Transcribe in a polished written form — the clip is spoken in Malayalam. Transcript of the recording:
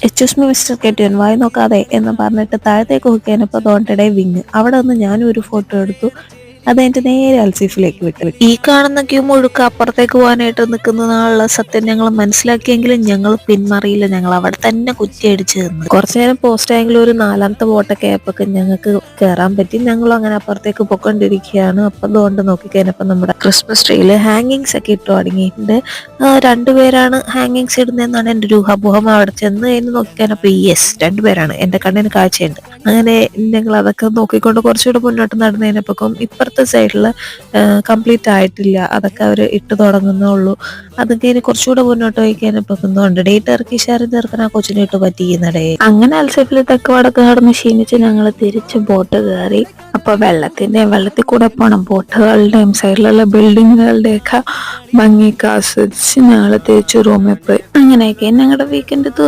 എക്സ്ക്യൂസ് മീ മിസ്റ്റർ കെട്ടിയൻ വായി നോക്കാതെ എന്ന് പറഞ്ഞിട്ട് താഴത്തേക്ക് ഹുക്കിയാനപ്പോൾ തോണ്ടടെ വിങ് അവിടെ നിന്ന് ഞാനും ഒരു ഫോട്ടോ എടുത്തു. അതെന്റെ നേരെ അൽസീഫിലേക്ക് വിട്ടു. ഈ കാണുന്ന ക്യൂ മുഴുക്ക അപ്പുറത്തേക്ക് പോകാനായിട്ട് നിൽക്കുന്നതിനുള്ള സത്യം ഞങ്ങൾ മനസ്സിലാക്കിയെങ്കിലും ഞങ്ങൾ പിന്മാറിയില്ല. ഞങ്ങൾ അവിടെ തന്നെ കുറ്റിയടിച്ച് നിന്ന് കുറച്ചു നേരം പോസ്റ്റ് ആയെങ്കിലും ഒരു 4ാമത്തെ ബോട്ടൊക്കെ ആയപ്പോഴൊക്കെ ഞങ്ങൾക്ക് കയറാൻ പറ്റി. ഞങ്ങളും അങ്ങനെ അപ്പുറത്തേക്ക് പൊക്കൊണ്ടിരിക്കുകയാണ്. അപ്പം അതുകൊണ്ട് നോക്കിക്കഴിഞ്ഞപ്പോൾ നമ്മുടെ ക്രിസ്മസ് ട്രീയിൽ ഹാങ്ങിങ്സ് ഒക്കെ ഇട്ട് തുടങ്ങിയിട്ടുണ്ട്. 2 പേരാണ് ഹാങ്ങിങ്സ് ഇടുന്നതെന്നാണ് എൻ്റെ ഒരു ഊഹാപോഹം. അവിടെ ചെന്ന് കഴിഞ്ഞ് നോക്കിക്കഴിഞ്ഞപ്പോൾ യെസ് 2 പേരാണ്. എൻ്റെ കണ്ണിന് കാഴ്ചയുണ്ട്. അങ്ങനെ ഞങ്ങൾ അതൊക്കെ നോക്കിക്കൊണ്ട് കുറച്ചുകൂടെ മുന്നോട്ട് നടന്നു കഴിഞ്ഞപ്പോൾ ഇപ്പുറത്തെ സൈഡിൽ കംപ്ലീറ്റ് ആയിട്ടില്ല. അതൊക്കെ അവർ ഇട്ട് തുടങ്ങുന്നുള്ളൂ. അതൊക്കെ ഇനി കുറച്ചുകൂടെ മുന്നോട്ട് പോയി കഴിഞ്ഞപ്പോണ്ട് ടർക്കിഷാർ ചേർക്കാൻ ആ കൊച്ചിനെ ഇട്ട് പറ്റിക്കുന്നടേ. അങ്ങനെ അൽസഫിൽ തെക്ക് വടക്ക് കടന്ന് ക്ഷീണിച്ച് ഞങ്ങൾ തിരിച്ച് ബോട്ട് കയറി. അപ്പൊ വെള്ളത്തിൽ കൂടെ പോണം. ബോട്ടുകളുടെയും സൈഡിലുള്ള ബിൽഡിങ്ങുകളുടെയൊക്കെ ഭംഗിയൊക്കെ ആസ്വദിച്ച് ഞങ്ങൾ തിരിച്ച് റൂമിൽ പോയി. അങ്ങനെയൊക്കെ ഞങ്ങളുടെ വീക്കെൻഡ് തീർന്നു.